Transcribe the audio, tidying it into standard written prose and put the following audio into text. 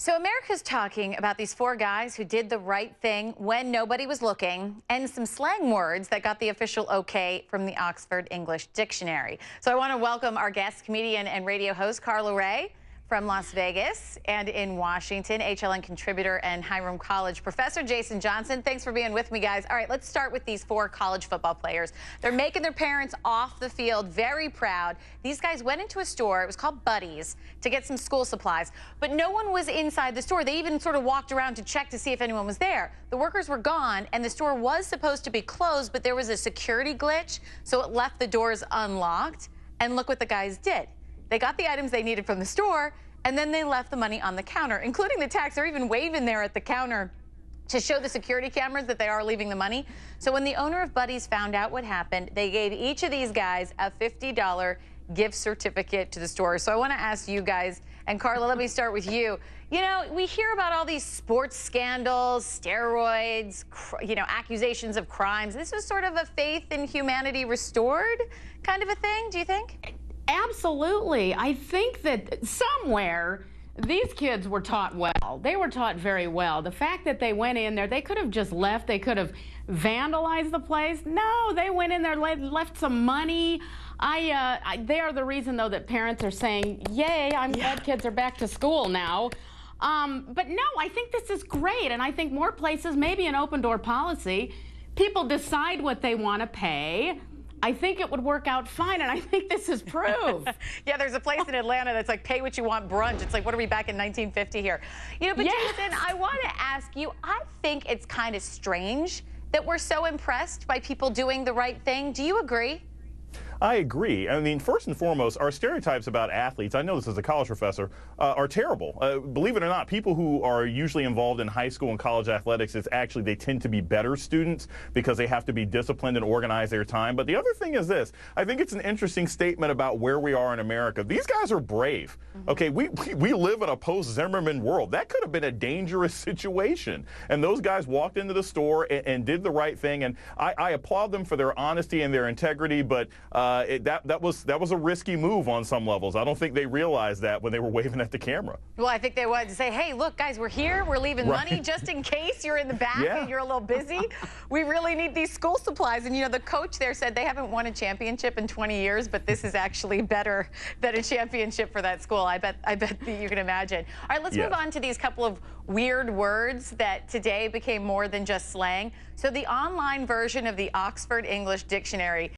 So America's talking about these four guys who did the right thing when nobody was looking, and some slang words that got the official okay from the Oxford English Dictionary. So I want to welcome our guest, comedian and radio host, Carla Ray from Las Vegas, and in Washington, HLN Contributor and Hiram College Professor Jason Johnson. Thanks for being with me, guys. All right, let's start with these four college football players. They're making their parents off the field very proud. These guys went into a store, it was called Buddy's, to get some school supplies, but no one was inside the store. They even sort of walked around to check to see if anyone was there. The workers were gone, and the store was supposed to be closed, but there was a security glitch, so it left the doors unlocked. And look what the guys did. They got the items they needed from the store, and then they left the money on the counter, including the tax. They're even waving there at the counter to show the security cameras that they are leaving the money. So when the owner of Buddy's found out what happened, they gave each of these guys a $50 gift certificate to the store. So I want to ask you guys, and Carla, let me start with you. You know, we hear about all these sports scandals, steroids, accusations of crimes. This is sort of a faith in humanity restored kind of a thing, do you think? Absolutely. I think that somewhere these kids were taught well. They were taught very well. The fact that they went in there, they could have just left. They could have vandalized the place. No, they went in there, left some money. They are the reason, though, that parents are saying, yay, I'm glad kids are back to school now. But no, I think this is great. And I think more places, maybe an open door policy, people decide what they want to pay. I think it would work out fine, and I think this is proof. Yeah, there's a place in Atlanta that's like pay what you want brunch. It's like, what are we back in 1950 here? You know, but yes. Jason, I want to ask you, I think it's kind of strange that we're so impressed by people doing the right thing. Do you agree? I agree. I mean, first and foremost, our stereotypes about athletes, I know this as a college professor, are terrible. Believe it or not, people who are usually involved in high school and college athletics, they tend to be better students because they have to be disciplined and organize their time. But the other thing is this. I think it's an interesting statement about where we are in America. These guys are brave. Okay, we live in a post-Zimmerman world. That could have been a dangerous situation. And those guys walked into the store and did the right thing. And I applaud them for their honesty and their integrity, but that was a risky move on some levels. I don't think they realized that when they were waving at the camera. Well, I think they wanted to say, hey, look, guys, we're here. We're leaving money just in case you're in the back and you're a little busy. We really need these school supplies. And, you know, the coach there said they haven't won a championship in 20 years, but this is actually better than a championship for that school. I bet that you can imagine. All right, let's move on to these couple of weird words that today became more than just slang. So the online version of the Oxford English Dictionary